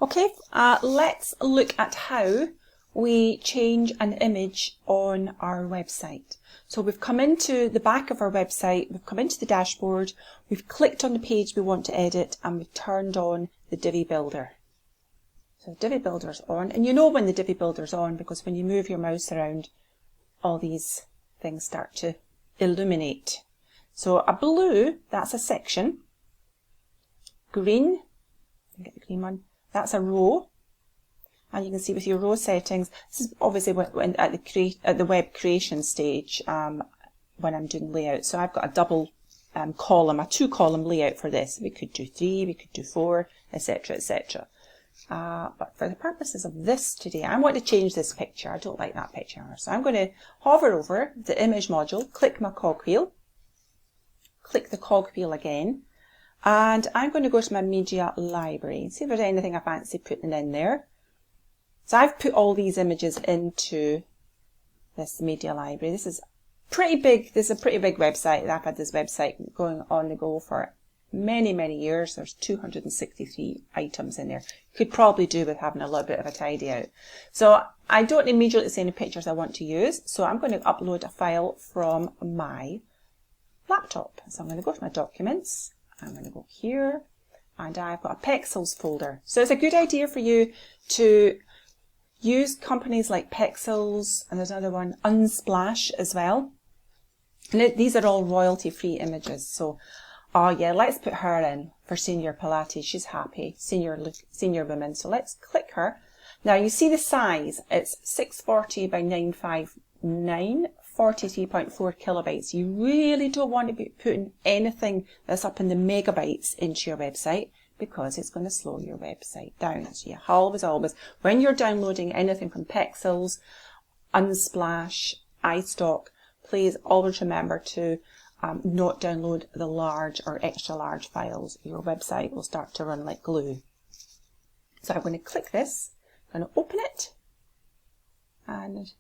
Okay, let's look at how we change an image on our website. So we've come into the back of our website, we've come into the dashboard, we've clicked on the page we want to edit, and we've turned on the Divi Builder. So Divi Builder's on, and you know when the Divi Builder's on because when you move your mouse around, all these things start to illuminate. So a blue, that's a section. Green, get the green one, that's a row. And you can see with your row settings, this is obviously at the web creation stage when I'm doing layout. So I've got a double column, a 2-column layout for this. We could do 3, we could do 4, etc, etc. But for the purposes of this today, I want to change this picture. I don't like that picture. So I'm going to hover over the image module, click my cogwheel, click the cogwheel again, and I'm going to go to my media library, see if there's anything I fancy putting in there. So I've put all these images into this media library. This is pretty big. This is a pretty big website. I've had this website going on the go for many, many years. There's 263 items in there. Could probably do with having a little bit of a tidy out. So I don't immediately see any pictures I want to use. So I'm going to upload a file from my laptop. So I'm going to go to my documents. I'm going to go here and I've got a Pexels folder. So it's a good idea for you to use companies like Pexels, and there's another one, Unsplash as well. And these are all royalty-free images. So, oh yeah, let's put her in for Senior Pilates. She's happy, senior woman. So let's click her. Now you see the size. It's 640 by 959, 43.4 kilobytes. You really don't want to be putting anything that's up in the megabytes into your website, because it's going to slow your website down. So you always, when you're downloading anything from Pexels, Unsplash, iStock, please always remember to not download the large or extra large files. Your website will start to run like glue. So I'm going to click this, I'm going to open it, and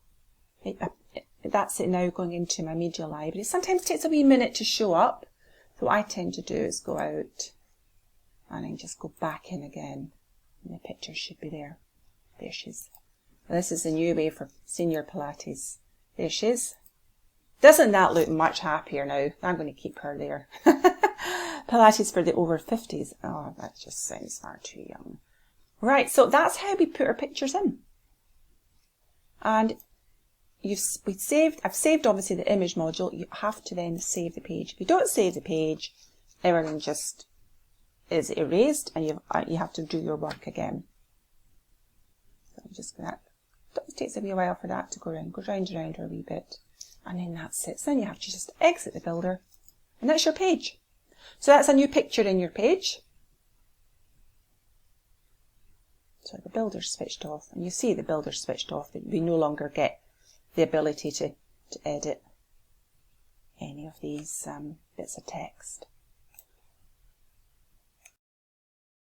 that's it now going into my media library. Sometimes it takes a wee minute to show up. So what I tend to do is go out and then just go back in again. And the picture should be there. There she is. This is the new way for Senior Pilates. There she is. Doesn't that look much happier now? I'm going to keep her there. Pilates for the over 50s. Oh, that just sounds far too young. Right, so that's how we put our pictures in. And I've saved obviously the image module. You have to then save the page. If you don't save the page, everything just is erased and you have to do your work again. So I'm just going to, it takes a wee while for that to go around, goes round and round a wee bit, and then that's it. So then you have to just exit the builder and that's your page. So that's a new picture in your page. So the builder's switched off, and you see the builder's switched off, that we no longer get the ability to edit any of these bits of text.